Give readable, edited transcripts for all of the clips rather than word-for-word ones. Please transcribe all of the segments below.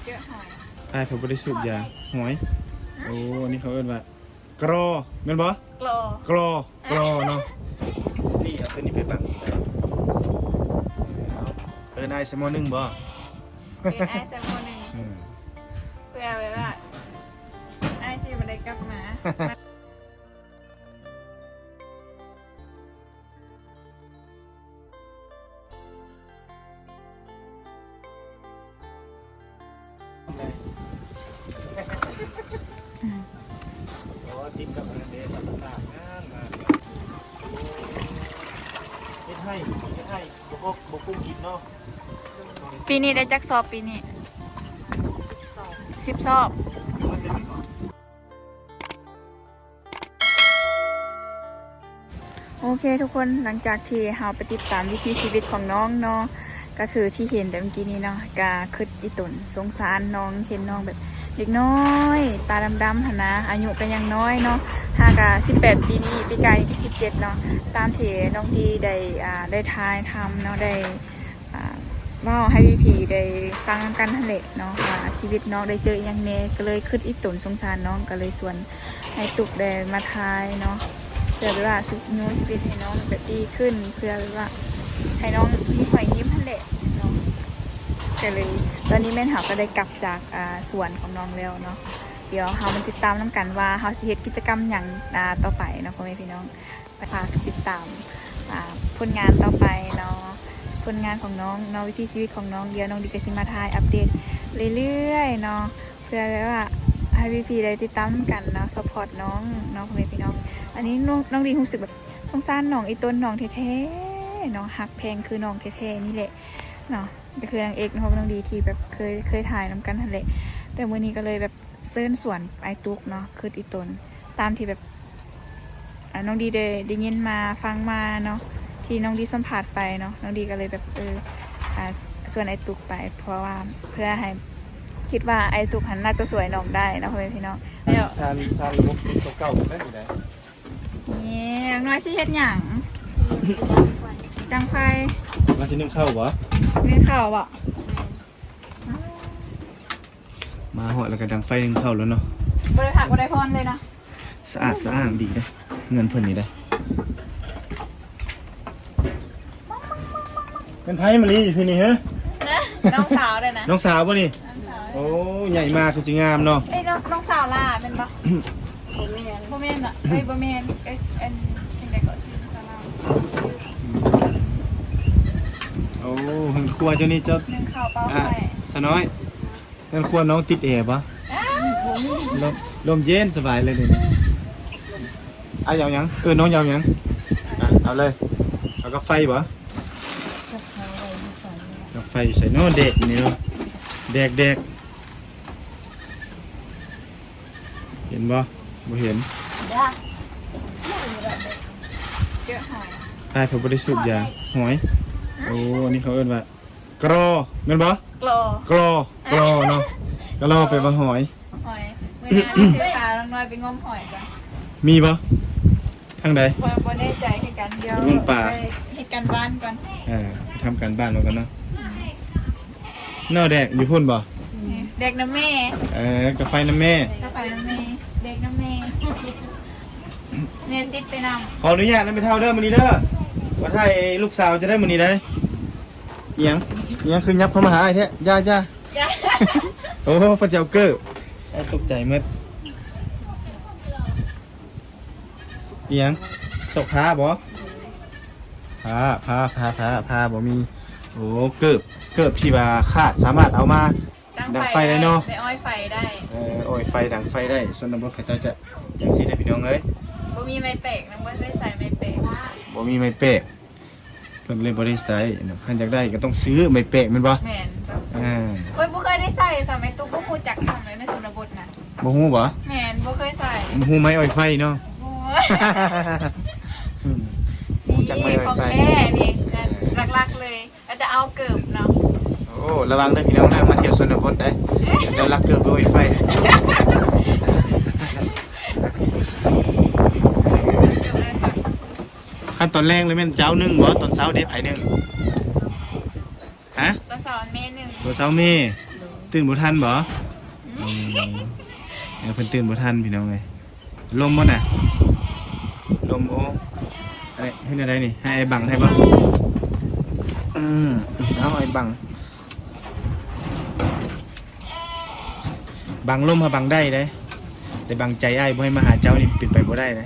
เยอะหอยไอ้เขาบริสุทธิ์ยาหอยโอ้อันนี้เขาเอิ้นว่ากรอแม่นบ่กลอก รเนาะนี่เอาตัวนี้ไปบังนายสมอ1บ่เป็นไอแซมโมนึงเพื่อไว้ว่าไอที่มันได้กลับมาติดกับอันเดสต่างๆมาเฮ็ดให้บ่กุ้งกินเนาะปีนี้ได้จักสอบปีนี้10 สอบโอเคทุกคนหลังจากที่เราไปติดตามวิถีชีวิตของน้องเนาะก็คือที่เห็นแต่เมื่อกี้นี้เนาะกาคิดอีตนสงสารน้องเห็นน้องแบบเด็กน้อยตาดำๆหนะอายุก็ยังน้อยเนาะหากา18ปีนี้ปีกายที่17เนาะตามที่น้องดีได้ทายทำเนาะได้ว่าให้พี่ได้ฟังกันทะเลเนาะว่าชีวิตน้องได้เจออย่างเน่ก็เลยคิดอีตนสงสารน้องก็เลยส่วนให้ตุกได้มาทายเนาะเพื่อว่าสุขนูชีวิตให้น้องแบบดีขึ้นเพื่อว่าให้น้องมีหอยยิ้มทะเลเนาะก็เลยตอนนี้แม่เขาก็ได้กลับจากสวนของน้องแล้วเนาะเดี๋ยวเขามาติดตามน้ำกันว่าเขาสิเฮ็ดกิจกรรมอย่างต่อไปเนาะพ่อแม่พี่น้องไปฝากติดตามผลงานต่อไปเนาะผลงานของน้องวิถีชีวิตของน้องเดี๋ยวน้องดีก็สิมาถ่ายอัปเดตเรื่อยๆเนาะเพื่อว่าให้พี่ๆได้ติดตามกันเนาะซัพพอร์ตน้องพ่อแม่พี่น้องอันนี้น้องดีรู้สึกแบบสงสารน้องอีต้นน้องแท้ๆน้องหักแพงคือน้องแท้ๆนี่แหละเนาะก็คือนางเอกน้องดีที่แบบเคยถ่ายน้ำกันทะเลแต่วันนี้ก็เลยแบบเซิร์นสวนไอตุกเนาะคืออีต้นตามที่แบบน้องดีได้ยินมาฟังมาเนาะที่น้องดีสัมผัสไปเนาะน้องดีก็เลยแบบส่วนไอตุกไปเพราะว่าเพื่อให้คิดว่าไอตุกหันน่าจะสวยน้องได้นะพ่อแม่พี่น้องเดี๋ยวซานระบบเก่าๆได้อยู่ไหนนี่อย่างน้อยสิเฮ็ดหยังดังไฟมาสินึ่งข้าวบ่นึ่งข้าวบ่มาหอดแล้วก็ดังไฟนึ่งข้าวแล้วเนาะบ่ได้ผักบ่ได้พรเลยนะสะอาดสะอ้างดีนะเงินเพิ่นนี่ได้เป็นไผมะลิอยู่ที่นี่ฮะน้องสาวเลยนะน้องสาวป่ะนี่โอ้ใหญ่มากคือสิงามเนาะน้องสาวล่ะเป็นปะบ่แม่นอ่ะบ่แม่นสิ่งใดก็สิ่งสาวล่ะโอ้เฮือนครัวเจ้านี่เจ้านึ่งข้าวเปล่าไฟสน้อยเฮือนครัวน้องติดแอร์ปะลมเย็นสบายเลยนี่เอาอย่างยังน้องยาวยังเอาเลยเอากาแฟปะกาแฟใส่โน่เด็กนี่เนาะเด็กเห็นบ่เห็นเยอะหอยไอ้เขาบริสุทธิ์ยาหอยโอ้อันนี้เขาเอิ้นว่ากรอแม่นบ่กรอเนาะกรอไปว่าหอยเมื่อนานเจอตาลงน้อยไปงมหอยกันมีบ่ทางใดบ่แน่ใจให้กันเดียวให้กันบ้านก่อนทำการบ้านแล้วกันเนาะนอแดกอยู่พุ่นบ่เด็กน้ำแม่กาแฟน้ำแม่กาแฟน้ำแม่เด็กน้ำแม่เน้นติดไปนำขออนุญาตนะไปเท่าเด้อมื้อนี้เด้อว่าถ้าลูกสาวจะได้มื้อนี้ได้เอียงคือยับเข้ามาหาไอ้แท้ย่าโอ้พระเจ้าเก้อตกใจหมดเอียงตกผ้าบ่ผ้าบ่มีโอ้เกิบที่ว่าขาดสามารถเอามาดังไฟได้เนาะไปอ้อยไฟได้อ้อยไฟดังไฟได้ส่วนน้ำมันเขาจะอย่างสิได้พี่น้องเอ้ยบ่มีไม้เปกน้ำมันไม่ใส่ไม้เปกบ่มีไม้เปกเพิ่นเลยบ่ได้ใส่เพิ่นอยากได้ก็ต้องซื้อไม้เปกแม่นบ่แม่นต้องซื้อโอ้ยบ่เคยได้ใส่สมัยตู้บ่ฮู้จักทำเลยในชนบทน่ะบ่ฮู้บ่แม่นบ่เคยใส่บ่ฮู้ไม้อ้อยไฟเนาะนี่จักไม้อ้อยไฟนี่หลักๆเลยก็จะเอาเกิบเนาะโอ้ระวังเด้อพี่น้องเด้อมาเที่ยวชนบทได้เดี๋ยวลักเกิบด้วยไฟขั้นตอนแรกเลยแม่นเจ้า1บ่ตอนเช้าเด้ไผ1ฮะตอนเช้าเมนึงตัวเช้าเม ตื่นบ่ทันบ่เพิ่นตื่นบ่ทันพี่น้องเอ้ยลมบ่น่ะลมโอ้เฮ็ดอะไรนี่ให้ไอ้บังให้บ่เอาไอ้บังลมหาบังได้เด้แต่บังใจอ้ายบ่ให้มาหาเจ้านี่เป็นไปบ่ได้เด้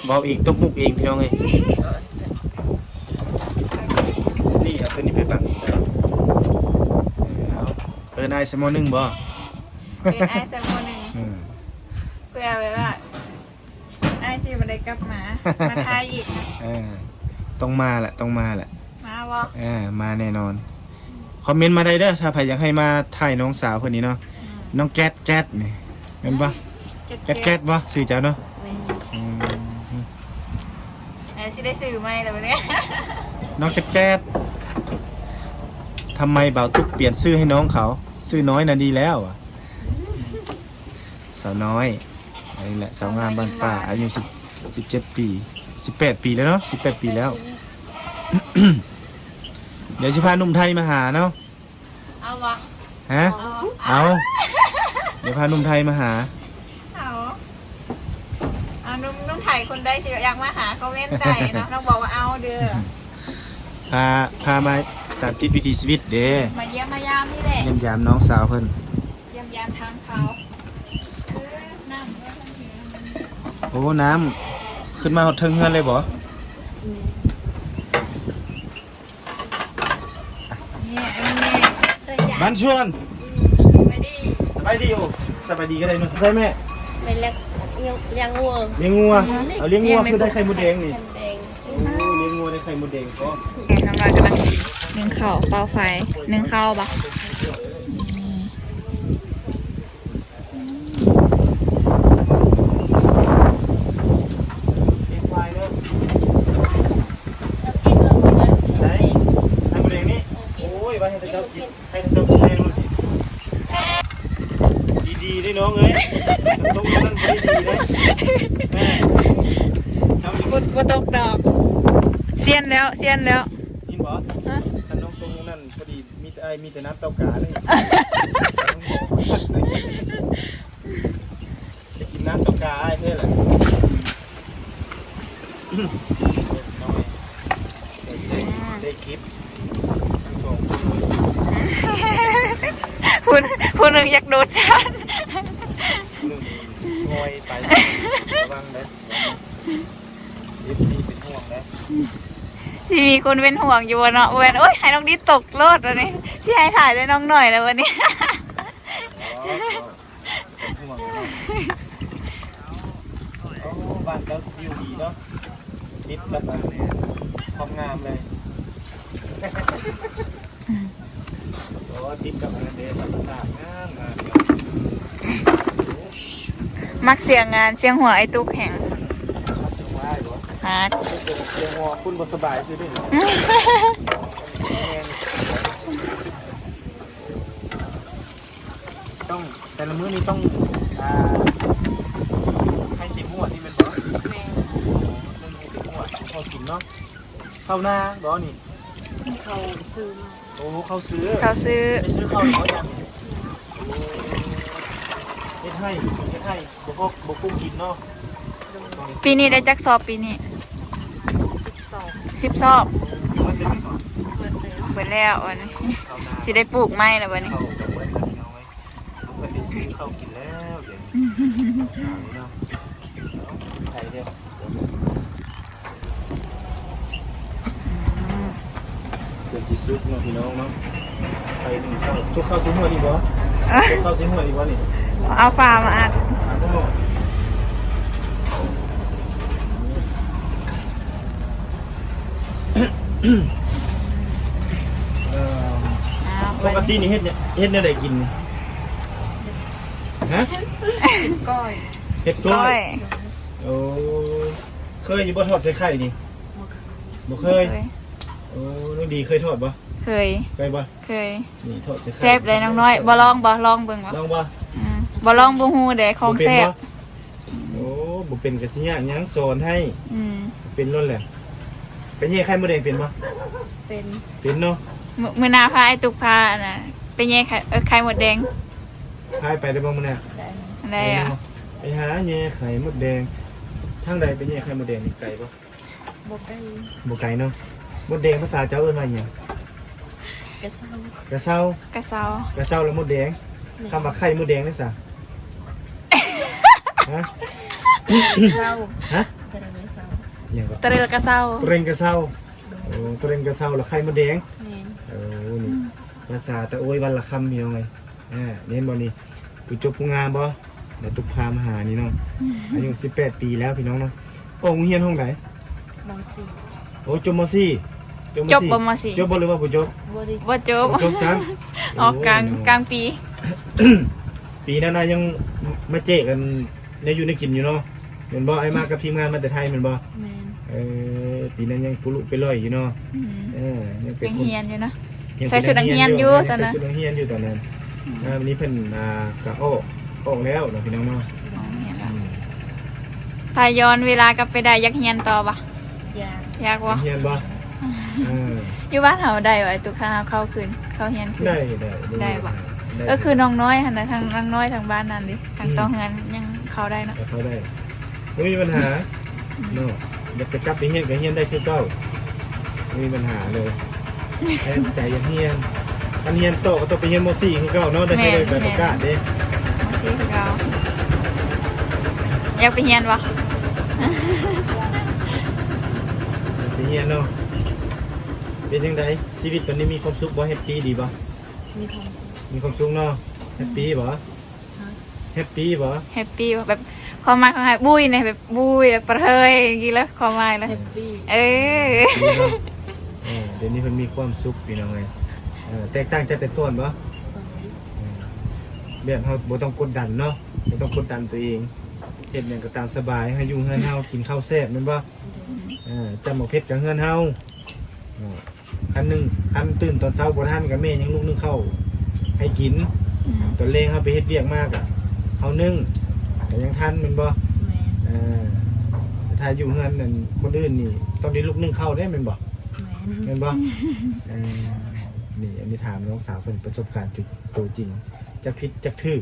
เบาอีกตบมุกเองพี่น้องเอ้ยนี่เอาตัวนี้ไปบังนายสมอ1บ่เป็นไอซ์โมหนึ่งเพื่อไว้ว่าไอซีมันได้กลับมาทายอีกต้องมาแหละมาบ่มาแน่นอนคอมเมนต์มาได้เด้อถ้าใครอยากให้มาถ่ายน้องสาวคนนี้เนาะน้องแก๊สนี่เห็นปะแก๊สบ่สื่อเจ้าเนาะสิได้สื่อไหมล่ะวันนี้น้องแก๊สทำไมบ่าวตุ๊กเปลี่ยนชื่อให้น้องเขาชื่อน้อยน่ะดีแล้วสาวน้อยนี่แหละสาวงามบ้านป่าอายุ17 ปี18 ปีแล้วเนาะ18 ปีแล้ว เดี๋ยวจะพาหนุ่มไทยมาหาเนาะเอาวะฮะเอาเดี๋ยวพาหนุ่มไทยมาหาเอานุ่มไทยคนใดสิอยากมาหาคอมเมนต์ได้นะต้องบอกว่าเอาเด้อพามาตามติดวิถีชีวิตเด้มาเยี่ยมมายามนี่แหละเยี่ยมยามน้องสาวเพิ่นเยี่ยมยามทางเขาโอ้น้ำขึ้นมาหดถึงเฮือนเลยบ่บ้านชวนสบายดีโอ้สบายดีก็ได้เนาะใช่แม่ไปเลี้ยงงัวเอาเลี้ยงงัวคือได้ไข่มดแดงนี่โอ้เลี้ยงงัวได้ไข่มดแดงก็น้ำลายกำลังนึ่งข้าวเตาไฟนึ่งข้าวปะดีได้น้องเอ้ยตรงนั้นไม่ดีเลยบตกดอกเซียนแล้วยินบอสถ้าน้องตรงนั้นพอดีมีแต่น้ำเต้ากาเลยจะกินน้ำเต้ากาไอ้เพื่อนแหละได้คลิปพูดหนึ่งอยากโดดชันงอยไประวังเลยนี่เป็นห่วงเลยที่มีคนเป็นห่วงอยู่เนาะเว้นโอ๊ยให้น้องดิตกโลดวันนี้ที่ให้ถ่ายได้น้องหน่อยแล้ววันนี้บ้านแล้วจิวดีเนาะนิดแบบความงามเลยติดกับเดชธรรมศาสตร์งามมักเสียงงานเสียงหัวไอ้ตุ๊กแห่งฮะเสียงหัวคุณบสบายใช่ไหมต้องแต่ละมื้อนี้ต้องให้ติมหัวที่เป็นต้องให้ติมหัวพอกินเนาะเข้าหน้าร้อนนี่เขาซื้อโอ้เขาซื้อไม่ซื้อข้าวน้อยยังเฮ็ดให้บ่กุ้งกินเนาะปีนี้ได้จักสอบปีนี้10 สอบเปิดแล้ววันนี้สิได้ปลูกไม้แล้ววันนี้ข้าวกินแล้วเดี๋ยวไข่เด้อเดี๋ยวสิซุปเนาะพี่น้องเนาะไข่1ข้าวทุกข้าวซื้อหัวดีบ่ข้าวซื้อหัวดีบ่นี่เอาฟ้ามาอัดปกตินี่เฮ็ดเนี่ยได้กินฮะก้อยเฮ็ดก้อยโอ้เคยอยู่บ่ทอดใส่ไข่นี่บ่เคยโอ้น้องดีเคยทอดบ่เคยบ่เคยนี่ทอดใส่ไข่แซ่บเลยน้องน้อยบ่ลองเบิ่งบ่ลองบ่บ่ลองบ่ฮู้เด้ของแซ่บโอ้บ่เป็นก็สิยากหยังสอนให้เป็นล้นแหละเป็นยังไข่มดแดงเป็นบ่เป็นเนาะ มื้อหน้าพาไอ้ตุกพาน่ะไปแย่ไข่หมดแดง พายไปได้บ้างมั้ยเนี่ย อะไรอ่ะ ไปหาแย่ไข่มดแดงทางใดไปแย่ไข่มดแดงนี่ไกลปะ บ่ได้ บ่ไกลเนาะมดแดงภาษาเจ้าเอิ้นว่าหยัง กระเซาก ระเซ้าก ระเซาก ระเซ้าแล้วมดแดงคำว่าไข่มดแดงนี่ซะฮะ เซา ฮะ แต่ละเซา อหยังก็ ตะเรือกระเซา ตเรงกระเซ้าโอ้ตเรงกระเซ้าแล้วไข่มดแดง แม่น โอ้นี่ภาษาตะโอยวันละคำพี่น้องไงเน้นบ่นี่ผู้จบผู้งามบ่เดี๋ยวตุกพามาหานี่เนาะอายุ18 ปีแล้วพี่น้องเนาะโอ้โรงเรียนห้องไหน มอสี่ โอ้จบม .4 จบบ่มสี่ จบบ่หรือว่าบ่จบ บ่ได้ บ่จบ บ่จบซ้ํ ออกกลางปี ปีนั้นน่ะยังมาเจกกันในอยู่ในกินอยู่เนาะเหมือนบ่ไอ้มากับทีมงานมาแต่ไทยเหมือนบ่ แม่น ปีนั้นยังปุลุไปลอยอยู่เนาะยังเป็ เป็น น คน เฮียนอยู่เนาะ ยัง ใส่ชุดนักเรียนอยู่ตอนนั้น ใส่ชุดนักเรียนอยู่ตอนนั้นวันนี้เพิ่นก็ออกแล้วเนาะพี่น้องเนาะ อ๋อเฮียนแล้วถ้าย้อนเวลากลับไปได้อยากเฮียนต่อปะ ยา อยากวะ เรียนบ่เออ อยู่บ้านเฮาได้วะไอ้ตุกข้าวเข้าคืนเข้าเฮียนคืน ได้ ได้ปะ ก็คือน้องน้อยหั่นน่ะทางน้องน้อยทางบ้านนั่นดิทางต่อเฮือนยังเข้าได้เนาะ เข้าได้ไม่มีปัญหาเนาะอยากจะกลับไปเฮียนก็เฮียนได้คือเก่าไม่มีปัญหาเลยแค่ใจอยากเฮียนอันเฮียนโตก็ต้องไปเฮียนม .4 คือเก่าเนาะได้แค่ได้แบบประกาศเด้ มาสิคือเราอยากไปเฮียนวะ ไปเฮียนเนาะเป็นจังไดชีวิตตอนนี้มีความสุขบ่แฮปปี้ดีบ่ มีความสุข มีความสุขเนาะแฮปปี้บ่แฮปปี้บ่ แฮปปี้แบบความหมายของหายบุ้ยเนี่ยแบบบุ้ยแบบประเทยอย่างงี้แล้วความหมายแล้ว แฮปปี้ เออ ดีเนาะเดี๋ยวนี้เพิ่นมีความสุขพี่น้องเอ้ยแตกต่างจากแต่ต้นบ่ ตรงนี้ แบบเฮาบ่ต้องกดดันเนาะบ่ต้องกดดันตัวเองเฮ็ดหยังก็ตามสบายให้อยู่เฮือนเฮากินข้าวแซ่บแม่นบ่จำบ่เผ็ดกับเฮือนเฮาคันหนึงคันตื่นตอนเช้าบ่ทันกับแม่ยังลุกนึ่งข้าวให้กินตอนแลงเฮาไปเฮ็ดเวียกมากอ่ะเฮานึ่งก็ยังทันแม่นบ่ แม่น แต่ถ้าอยู่เฮือนนั่นคนอื่นนี่ต้องได้ลุกนึ่งข้าวได้แม่นบ่ แม่น แม่นบ่นี่อันนี้ถามน้องสาวเพิ่นประสบการณ์ตัวจริงจะผิดจะถูก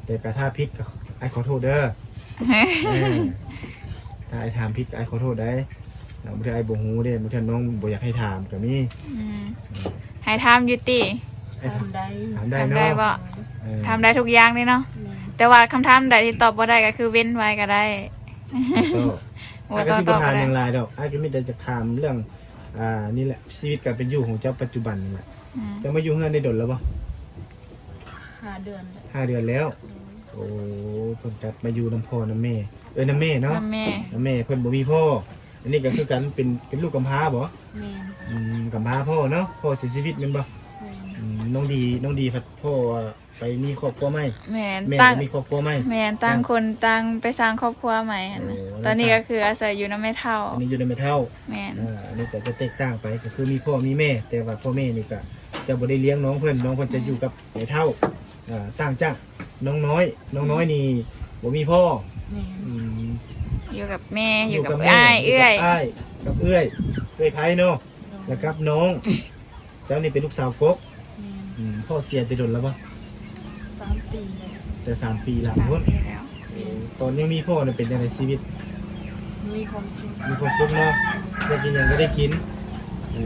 แต่ก็ถ้าผิดก็ไอ้ขอโทษเด้อ ถ้าไอ้ถามผิดก็ไอ้ขอโทษได้บางทีไอ้บ่ฮู้เด้บางทีน้องบ่อยากให้ถามก็มี ให้ทำอยุติ ไอ้ถาม ทำได้ ถามได้ ทำ เนาะ ได้บ่ เออ ทำได้ทุกอย่างเลยเนาะ แม่น แต่ว่าคำถามใดที่ตอบบ่ได้ก็คือเว้นไว้ก็ได้ ก็ไอ้ก็สิบ่ถามอย่างไรดอกไอ้ก็มีแต่จะถามเรื่องนี่แหละชีวิตการเป็นอยู่ของเจ้าปัจจุบันนี่แหละจะมาอยู่เฮือนได้ดนแล้วบ่ 5 เดือนแล้ว 5 เดือนแล้ว โอ้เพิ่นกลับมาอยู่น้ำพ่อน้ำแม่น้ำแม่เนาะ แม่ น้ำแม่เพิ่นบ่มีพ่ออันนี้ก็คือกันเป็นลูกกำพร้าบ่ แม่น กำพร้าพ่อเนาะพ่อเสียชีวิตแม่นบ่ แม่น น้องดีครับพ่อไปมีครอบครัวใหม่ แม่น แม่ ตั้ง ก็มีครอบครัวใหม่ แม่นต่างคนต่างไปสร้างครอบครัวใหม่หั่นน่ะ โอ้ ตอนนี้ก็คืออาศัยอยู่นำแม่เฒ่า อันนี้อยู่ในแม่เฒ่า แม่น อันนี้ก็จะแตกต่างไปก็คือมีพ่อมีแม่ แต่ว่าพ่อแม่นี่ก็จะบ่ได้เลี้ยงน้องเพิ่นจะอยู่กับแม่เฒ่าต่างจากน้องน้อยนี่บ่มีพ่อ แม่น อืม อยู่กับแม่อยู่กับ แม่ อ้ายเอื้อย กับอ้ายกับเอื้อยไผเนาะแล้วกับน้องเจ้านี่เป็นลูกสาวกก แม่น พ่อเสียไปดนแล้วบ่ 3 ปีแล้ว แต่3 ปีหลัง 3 พุ่น ปีแล้ว ตอนยังมีพ่อน่ะเป็นจังไดชีวิต มีความสุข มีความสุขเนาะอยากกินหยังก็ได้กิน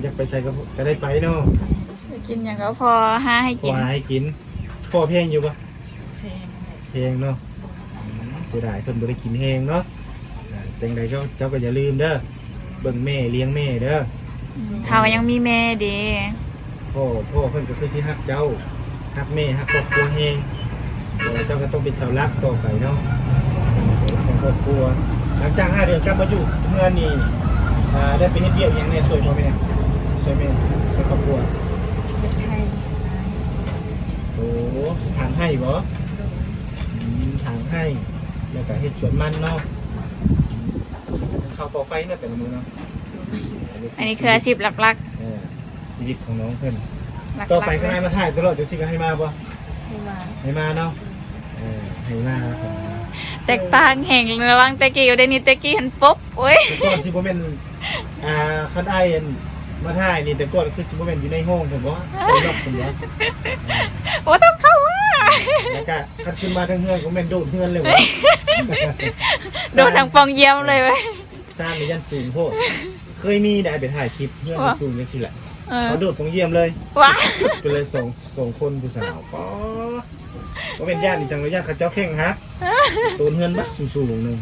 อยากไปใส่ก็ได้ไปเนาะ จะกินอย่างก็พอหาให้ พ่อ กิน หาให้กินพ่อเพลงอยู่ปะ แพงเลย เพลงเนาะเสียดายเพิ่นบ่ได้กินแฮงเนาะจังใดเจ้าก็อย่าลืมเด้อเบิ่งแม่เลี้ยงแม่เด้อ เฮายังมีแม่เดี พ่อเพิ่นก็คือสิฮักเจ้าฮักแม่ฮักครอบครัวแฮงเจ้าก็ต้องเป็นเสาหลักต่อไปเนาะเสาหลักของครอบครัวหลังจาก5 เดือนกลับมาอยู่เมื่อนี่ได้ไปเฮ็ดเวียกหยังแน่ช่วยพ่อแม่ช่วยแม่ช่วยครอบครัว เฮ็ดให้ โอ้ทางให้บ่ทางให้แล้วก็เฮ็ดสวนมันเนาะเข้าต่อไฟเนาะแต่ละมื้อเนาะ อันนี้คืออาชีพหลัก ชีวิตของน้องเพิ่น ๆหลัก ต่อไป ๆ ข้างหน้ามาถ่ายตลอดจะสิก็ให้มาบ่ ให้มา ให้มาเนาะให้มาครับผม แตกต่างแห่งระหว่างแตะกี้กับเดยวนี้แตะกี้หันปุ๊บโอ้ย แต่ก่อนสิบ่แม่นคันอ้ายอัน มาถ่ายนี่แต่ก่อนคือสิบ่แม่นอยู่ในห้องผมบ่ใส่นอกผมบ่ โอ้ต้องเข้าว่า แล้วก็คันขึ้นมาทั้งเฮือนก็แม่นโดดเฮือนเลยวะ โดนทางฟองเยี่ยมเลยเว้ย สร้างในยันสูงโพดเคยมีได้ไปถ่ายคลิปเฮือนมันสูงจังซี่แหละ เออ เขาโดดตรงเยี่ยมเลย ว้า ก็เลยส่งคนผู้สาวป๋อก็เป็นญาติอีสังญาติเขาเจ้าเข่งฮะตูนเฮือนบักสูงๆนึง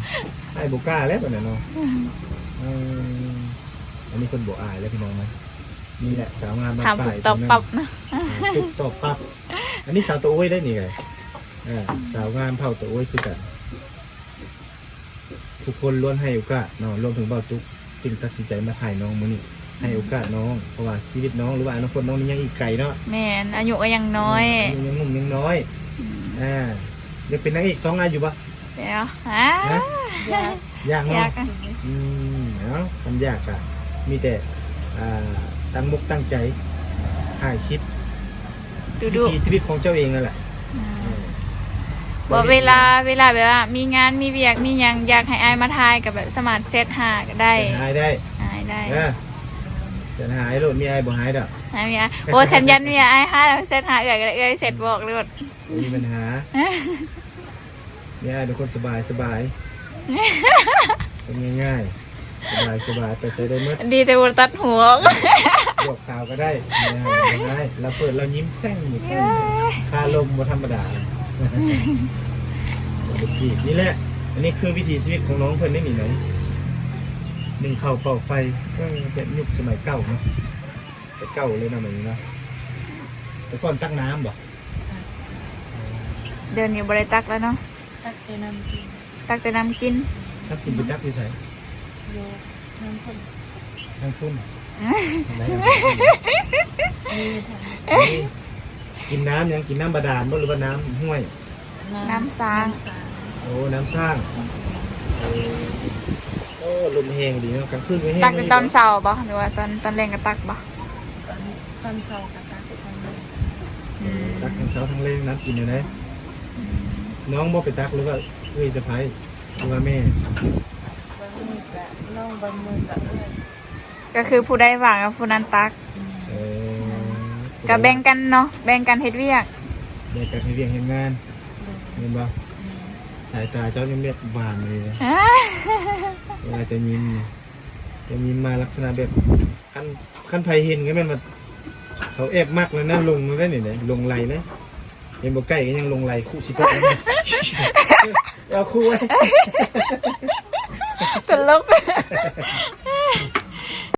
ไอ้บ่กล้าแล้วบัดนั้นเนาะอันนี้คนบ่อายแล้วพี่น้องมั้ยนี่แหละสาวงามบ้าน ถาม ป ผ ลาม ย ตอบปับนะ ปุ๊บตอบปั๊บอันนี้สาวตัวอ้วยได้นี่ไงสาวงามเผ่าตัวอ้วยคือกันทุกคนล้วนให้โอกาสน้องรวมถึงเบาตุ๊กจึงตัดสินใจมาถ่ายน้องมื้อนี้ให้โอกาสน้องเพราะว่าชีวิตน้องหรือว่าอนาคตน้องนี่ยังอีกไกลเนาะ แม่นอายุก็ยังน้อย ยังหนุ่มยังน้อยยังเป็นนางเอก2งานอยู่ปะ เดี๋ยว นะ ยาก ยาก อยา เนาะ กอะ เนาะมันยากอะมีแต่ตั้งมุกตั้งใจถ่ายคลิป ดู วิถีชีวิตของเจ้าเองนั่นแหละ ว่าเวลาแบบว่ามีงานมีเวียกมีหยังอยากให้อายมาทายกับแบบสมาร์ทเซตหาก็ได้ หายได้ อายได้ จะหายโหลดมีไอ้บ่หายดอก อายมีอายโอ้ยขันยันมีอายหาเซตหาเอ้ยเสร็จบอกเลยว่า ไม่มีปัญหามีไอ้เป็นคนสบายเป็นง่ายๆสบายไปใช้ได้เมื่อ ดีแต่ว่าตัดหัว บวกสาวก็ได้ไม่ได้เราเปิดเรายิ้มแซงอยู่คาลมบ่ธรรมดาจีบนี่แหละอันนี้คือวิถีชีวิตของน้องเพิ่นได้หนิไหนหนึ่งเข่าเป่าไฟเป็นยุคสมัยเก่าเนาะแต่เก่าเลยนะแบบนี้นะแต่ก่อนตักน้ำบ่ เดินอยู่บริตักแล้วเนาะ ตักเตน้ำกิน ตักแต่น้ำกิน ตักกินไปตักอยู่ใส่ โยน้ำข้น ทางคุณอะไร มีถัง กินน้ำยังกินน้ำบาดาลบ่หรือว่าน้ำห้วย น้ำสาง โอ้น้ำสร้างโอ้ลมแห้งดีเนาะกลางคืนก็แห้ง ตักเป็นตอนเช้าบ่หรือว่าตอนแรงก็ตักบ่ ตอนเช้ากับตักตอนเย็น ตักทั้งเช้าทั้งเล่นน้ำกินอยู่ไหนน้องบ่ไปตักหรือว่าเอ้ยสะพ้ายหรือว่าแม่ บางมือกับน้องบางมือกับเอ้ย ก็คือผู้ได้วางกับผู้นั้นตัก เออ ก็แบ่งกันเนาะแบ่งกันเฮ็ดเวียก แบ่งกันให้เรียงเห็นงานเห็นบ่สายตาเจ้ายังเรียบหวานเลยนะเวลาจะยิ้มมาลักษณะแบบขั้นไผเห็นก็แม่นว่าเขาแอบมากเลยนะลงมาได้นี่เลยลงไหลนะเห็นบ่ใกล้ก็ยังลงไหลคู่สิกนะเอาคู่ไว้ ตลก